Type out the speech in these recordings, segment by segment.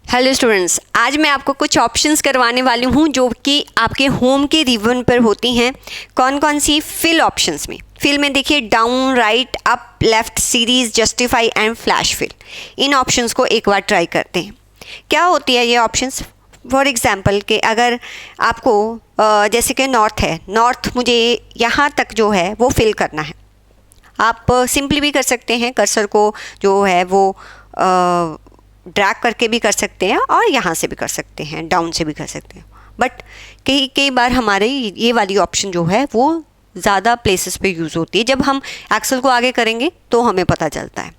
Hello students, आज मैं आपको कुछ ऑप्शंस करवाने वाली हूँ जो कि आपके होम के रिबन पर होती हैं। कौन कौन सी? फिल ऑप्शंस में। फिल में देखिए down, right, up, left, series, justify and flash fill. इन ऑप्शंस को एक बार ट्राई करते हैं। क्या होती है ये ऑप्शंस? फॉर एग्जाम्पल कि अगर आपको जैसे कि नॉर्थ है, नॉर्थ मुझे यहाँ तक जो है वो फिल करना है। आप सिंपली भी कर सकते हैं, कर्सर को जो है वो ड्रैग करके भी कर सकते हैं और यहाँ से भी कर सकते हैं, डाउन से भी कर सकते हैं। बट कई कई बार हमारे ये वाली ऑप्शन जो है वो ज़्यादा प्लेसेस पे यूज़ होती है। जब हम एक्सेल को आगे करेंगे तो हमें पता चलता है।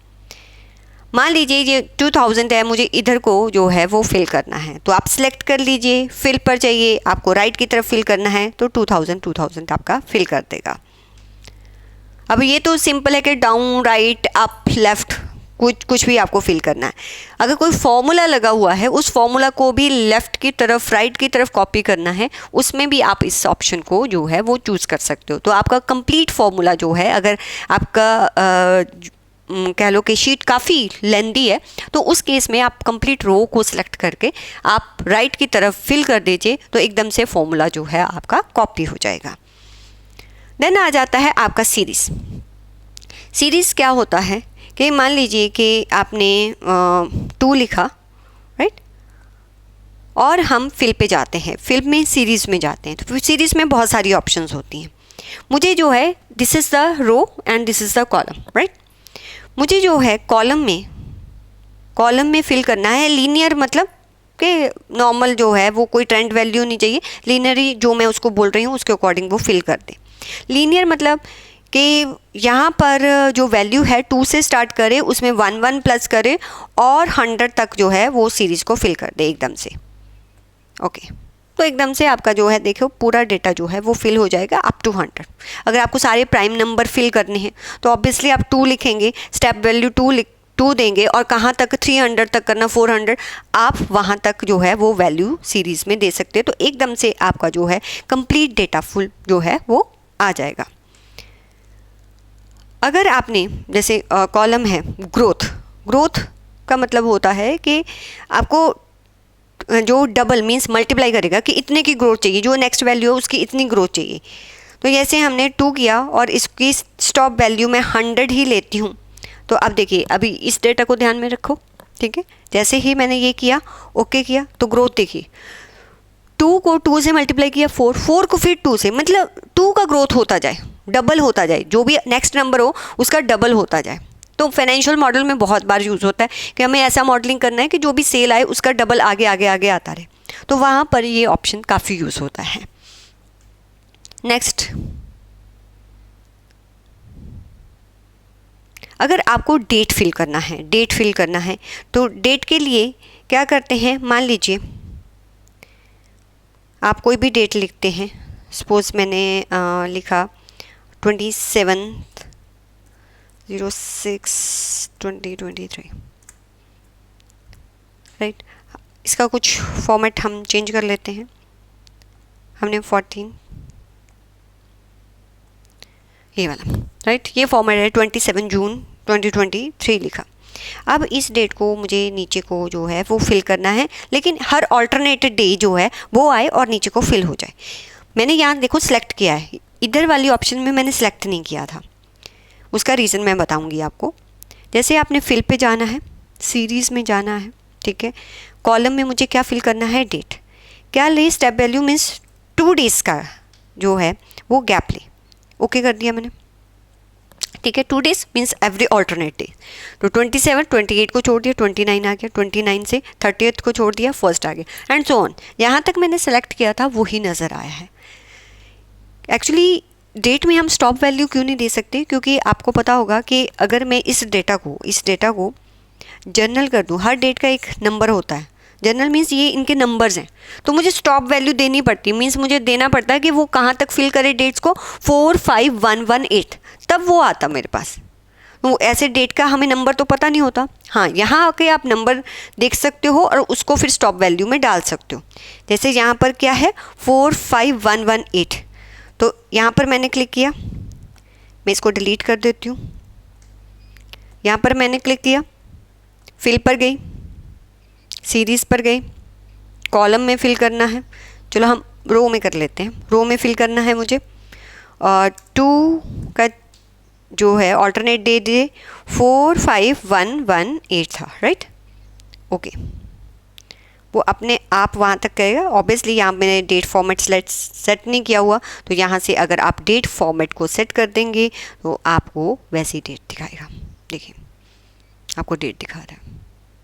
मान लीजिए ये 2000 है, मुझे इधर को जो है वो फिल करना है, तो आप सिलेक्ट कर लीजिए, फिल पर चाहिए, आपको राइट की तरफ फिल करना है तो 2000 आपका फिल कर देगा। अब ये तो सिंपल है कि डाउन, राइट, अप, लेफ्ट कुछ भी आपको फिल करना है। अगर कोई फॉर्मूला लगा हुआ है, उस फॉर्मूला को भी लेफ़्ट की तरफ, राइट की तरफ कॉपी करना है, उसमें भी आप इस ऑप्शन को जो है वो चूज़ कर सकते हो। तो आपका कंप्लीट फॉर्मूला जो है, अगर आपका कह लो कि शीट काफ़ी लेंदी है, तो उस केस में आप कंप्लीट रो को सिलेक्ट करके आप राइट की तरफ फिल कर दीजिए, तो एकदम से फॉर्मूला जो है आपका कॉपी हो जाएगा। देन आ जाता है आपका सीरीज़। सीरीज़ क्या होता है कि मान लीजिए कि आपने 2 लिखा, राइट, और हम फिल पे जाते हैं, फिल में सीरीज़ में जाते हैं, तो सीरीज़ में बहुत सारी ऑप्शंस होती हैं। मुझे जो है this is the row and this is the column, right. मुझे जो है कॉलम में फिल करना है लीनियर, मतलब कि नॉर्मल जो है वो कोई ट्रेंड वैल्यू नहीं चाहिए, लीनियरी जो मैं उसको बोल रही हूँ उसके अकॉर्डिंग वो फिल कर दे। लीनियर मतलब कि यहाँ पर जो वैल्यू है 2 से स्टार्ट करे, उसमें 1 1 प्लस करे और 100 तक जो है वो सीरीज़ को फिल कर दे एकदम से। ओके, तो एकदम से आपका जो है देखो पूरा डेटा जो है वो फिल हो जाएगा अप टू 100। अगर आपको सारे प्राइम नंबर फिल करने हैं तो ऑब्वियसली आप 2 लिखेंगे, स्टेप वैल्यू 2 देंगे, और कहाँ तक 300 तक करना, 400, आप वहाँ तक जो है वो वैल्यू सीरीज़ में दे सकते हैं। तो एकदम से आपका जो है कंप्लीट डेटा फुल जो है वो आ जाएगा। अगर आपने जैसे कॉलम है ग्रोथ का मतलब होता है कि आपको जो डबल मीन्स मल्टीप्लाई करेगा कि इतने की ग्रोथ चाहिए, जो नेक्स्ट वैल्यू है उसकी इतनी ग्रोथ चाहिए। तो जैसे हमने 2 किया और इसकी स्टॉप वैल्यू मैं 100 ही लेती हूँ, तो अब देखिए अभी इस डेटा को ध्यान में रखो, ठीक है। जैसे ही मैंने ये किया, ओके किया, तो ग्रोथ देखिए 2 को 2 से मल्टीप्लाई किया 4 को फिर 2 से, मतलब 2 का ग्रोथ होता जाए, डबल होता जाए, जो भी नेक्स्ट नंबर हो उसका डबल होता जाए। तो फाइनेंशियल मॉडल में बहुत बार यूज़ होता है कि हमें ऐसा मॉडलिंग करना है कि जो भी सेल आए उसका डबल आगे आगे आगे आता रहे, तो वहाँ पर ये ऑप्शन काफ़ी यूज़ होता है। नेक्स्ट, अगर आपको डेट फिल करना है तो डेट के लिए क्या करते हैं? मान लीजिए आप कोई भी डेट लिखते हैं, सपोज मैंने लिखा 27/06/2023, राइट। इसका कुछ फॉर्मेट हम चेंज कर लेते हैं। हमने 14 ये वाला, राइट, ये फॉर्मेट है 27 जून 2023 लिखा। अब इस डेट को मुझे नीचे को जो है वो फिल करना है, लेकिन हर ऑल्टरनेटेड डे जो है वो आए और नीचे को फिल हो जाए। मैंने यहाँ देखो सिलेक्ट किया है, इधर वाली ऑप्शन में मैंने सेलेक्ट नहीं किया था, उसका रीज़न मैं बताऊंगी आपको। जैसे आपने फिल पे जाना है, सीरीज़ में जाना है, ठीक है। कॉलम में मुझे क्या फिल करना है? डेट। क्या ले? स्टेप वैल्यू मीन्स 2 डेज़ का जो है वो गैप ले। ओके कर दिया मैंने, ठीक है। 2 days means every alternate day. तो 27, 28 को छोड़ दिया, 29 आ गया, 29 से 30th को छोड़ दिया, 1st आ गया, एंड सो ऑन। यहाँ तक मैंने सेलेक्ट किया था वही नज़र आया है। एक्चुअली डेट में हम स्टॉप वैल्यू क्यों नहीं दे सकते? क्योंकि आपको पता होगा कि अगर मैं इस डेटा को जर्नल कर दूँ, हर डेट का एक नंबर होता है, जर्नल मीन्स ये इनके नंबर्स हैं, तो मुझे स्टॉप वैल्यू देनी पड़ती, मीन्स मुझे देना पड़ता है कि वो कहाँ तक फिल करे डेट्स को, 45118, तब वो आता मेरे पास। तो ऐसे डेट का हमें नंबर तो पता नहीं होता। हाँ, यहाँ आके आप नंबर देख सकते हो और उसको फिर स्टॉप वैल्यू में डाल सकते हो। जैसे यहाँ पर क्या है 45118, तो यहाँ पर मैंने क्लिक किया, मैं इसको डिलीट कर देती हूँ। यहाँ पर मैंने क्लिक किया, फिल पर गई, सीरीज़ पर गए, कॉलम में फिल करना है, चलो हम रो में कर लेते हैं, रो में फिल करना है मुझे। और 2 का जो है ऑल्टरनेट डेट 45118 था, राइट। ओके, वो अपने आप वहाँ तक करेगा। ऑब्वियसली यहाँ मैंने डेट फॉर्मेट सेट नहीं किया हुआ, तो यहाँ से अगर आप डेट फॉर्मेट को सेट कर देंगे तो आपको वैसी डेट दिखाएगा। देखिए आपको डेट दिखा रहा है,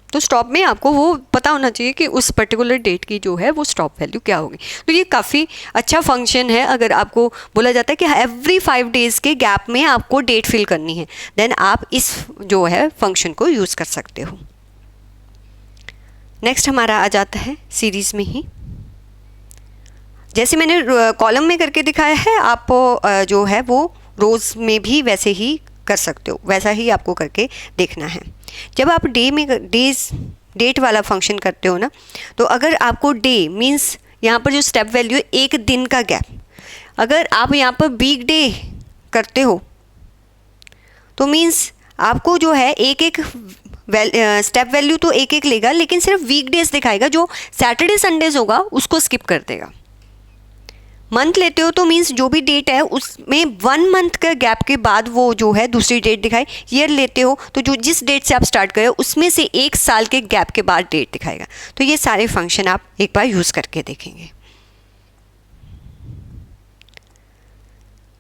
तो स्टॉप में आपको वो पता होना चाहिए कि उस पर्टिकुलर डेट की जो है वो स्टॉप वैल्यू क्या होगी। तो ये काफ़ी अच्छा फंक्शन है। अगर आपको बोला जाता है कि एवरी 5 डेज़ के गैप में आपको डेट फिल करनी है, देन आप इस जो है फंक्शन को यूज़ कर सकते हो। नेक्स्ट हमारा आ जाता है सीरीज़ में ही। जैसे मैंने कॉलम में करके दिखाया है, आप जो है वो रोज़ में भी वैसे ही कर सकते हो, वैसा ही आपको करके देखना है। जब आप डेट वाला फंक्शन करते हो ना, तो अगर आपको डे मीन्स यहाँ पर जो स्टेप वैल्यू है 1 दिन का गैप, अगर आप यहाँ पर वीक डे करते हो तो मीन्स आपको जो है एक स्टेप वैल्यू तो एक लेगा, लेकिन सिर्फ वीक डेज दिखाएगा, जो सैटरडे संडेज होगा उसको स्किप कर देगा। मंथ लेते हो तो मीन्स जो भी डेट है उसमें 1 मंथ का गैप के बाद वो जो है दूसरी डेट दिखाए। ईयर लेते हो तो जो जिस डेट से आप स्टार्ट करे उसमें से 1 साल के गैप के बाद डेट दिखाएगा। तो ये सारे फंक्शन आप एक बार यूज़ करके देखेंगे।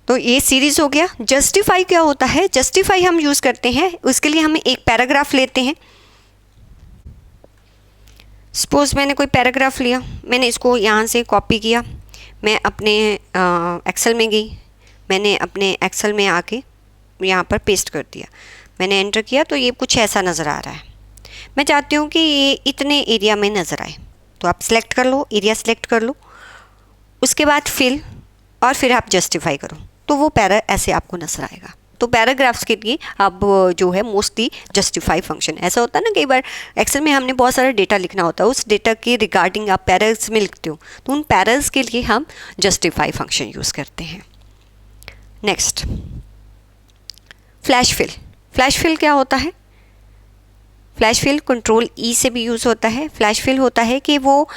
तो ये सीरीज़ हो गया। जस्टिफाई क्या होता है? जस्टिफाई हम यूज़ करते हैं, उसके लिए हम एक पैराग्राफ लेते हैं। सपोज मैंने कोई पैराग्राफ लिया, मैंने इसको यहाँ से कॉपी किया, मैं अपने एक्सेल में गई, मैंने अपने एक्सेल में आके यहाँ पर पेस्ट कर दिया, मैंने एंटर किया, तो ये कुछ ऐसा नज़र आ रहा है। मैं चाहती हूँ कि ये इतने एरिया में नज़र आए, तो आप सेलेक्ट कर लो, एरिया सेलेक्ट कर लो, उसके बाद फिल और फिर आप जस्टिफाई करो, तो वो पैरा ऐसे आपको नज़र आएगा। तो पैराग्राफ्स के लिए आप जो है मोस्टली जस्टिफाई फंक्शन, ऐसा होता है ना कई बार एक्सेल में हमने बहुत सारा डेटा लिखना होता है, उस डेटा के रिगार्डिंग आप पैरास में लिखते हो, तो उन पैरास के लिए हम जस्टिफाई फंक्शन यूज़ करते हैं। Next flash fill. Flash fill क्या होता है? फ्लैश फिल कंट्रोल ई से भी यूज़ होता है। फ्लैश फिल होता है कि वो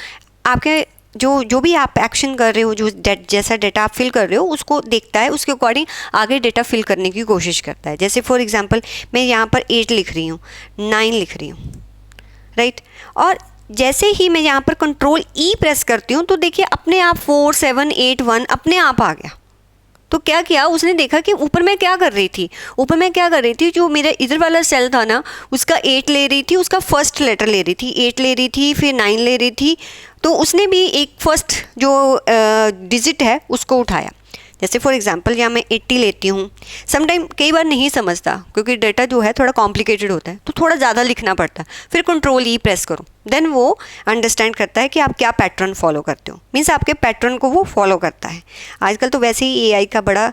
आपके जो भी आप एक्शन कर रहे हो, जो जैसा डेटा आप फिल कर रहे हो उसको देखता है, उसके अकॉर्डिंग आगे डेटा फिल करने की कोशिश करता है। जैसे फॉर एग्जांपल मैं यहाँ पर 8 लिख रही हूँ, 9 लिख रही हूँ, राइट। और जैसे ही मैं यहाँ पर कंट्रोल ई प्रेस करती हूँ तो देखिए अपने आप 4 7 8 1 अपने आप आ गया। तो क्या किया उसने, देखा कि ऊपर मैं क्या कर रही थी, जो मेरा इधर वाला सेल था ना उसका 8 ले रही थी, उसका फर्स्ट लेटर ले रही थी, 8 ले रही थी, फिर 9 ले रही थी, तो उसने भी एक फर्स्ट जो डिजिट है उसको उठाया। जैसे फॉर एग्जांपल यहाँ मैं 80 लेती हूँ, समटाइम कई बार नहीं समझता क्योंकि डेटा जो है थोड़ा कॉम्प्लिकेटेड होता है, तो थोड़ा ज़्यादा लिखना पड़ता है, फिर कंट्रोल ई प्रेस करो, देन वो अंडरस्टैंड करता है कि आप क्या पैटर्न फॉलो करते हो, मीन्स आपके पैटर्न को वो फॉलो करता है। आजकल तो वैसे ही एआई का बड़ा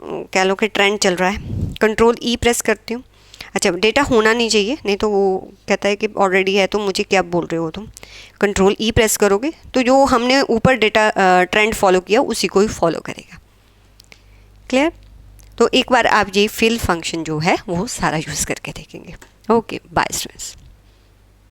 कह लो कि ट्रेंड चल रहा है। कंट्रोल ई प्रेस करती हूँ, अच्छा डेटा होना नहीं चाहिए, नहीं तो वो कहता है कि ऑलरेडी है तो मुझे क्या बोल रहे हो तुम। कंट्रोल ई प्रेस करोगे तो जो हमने ऊपर डेटा ट्रेंड फॉलो किया उसी को ही फॉलो करेगा। क्लियर? तो एक बार आप ये फिल फंक्शन जो है वो सारा यूज़ करके देखेंगे। Okay, bye students.